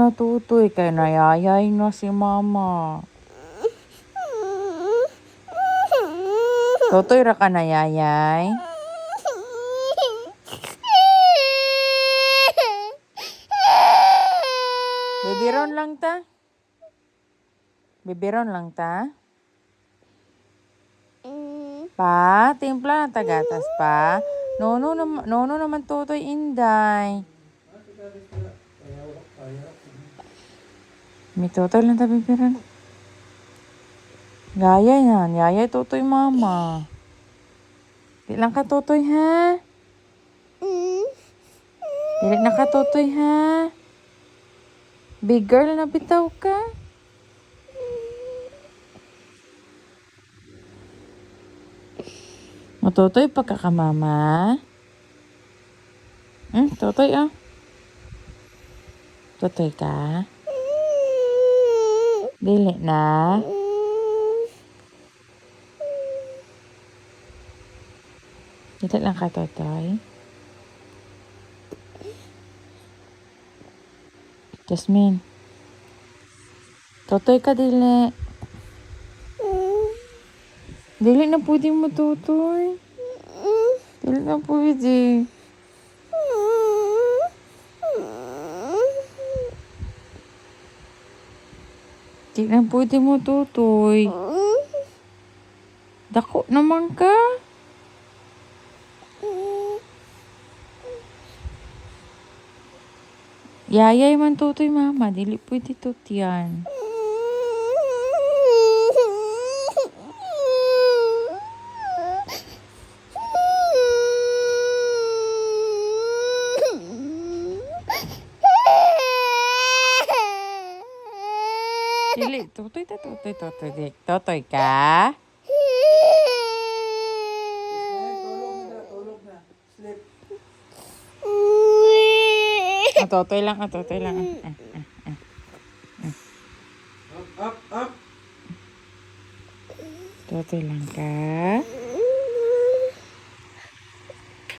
na tutoy kay nayayay na si mama. Tutoy ra ka nayayay. Bibiron lang ta. Bibiron lang ta. Pa, timpla na tagatas pa. Nono naman tutoy inday. May tutoy lang ta bibiron. Yayay yan. Yayay tutoy mama. Di lang ka tutoy ha. Dili na ka tutoy ha. Big girl na bitaw ka. Matutoy pa ka mama. Tutoy ah. Tutoy ka. Dili na. Dili lang ka tutoy. Jasmine. Tutoy ka dili. Dili na pwede mo tutoy. Dili na pwede. Dili na pwede mo tutoy. Dako naman ka. Yayay man tutoy mama. Dili pwede tutyan. Dili, tutoy. Tutoy ka? Tulog na. Sleep. Tutoy lang. Up. Tutoy lang ka?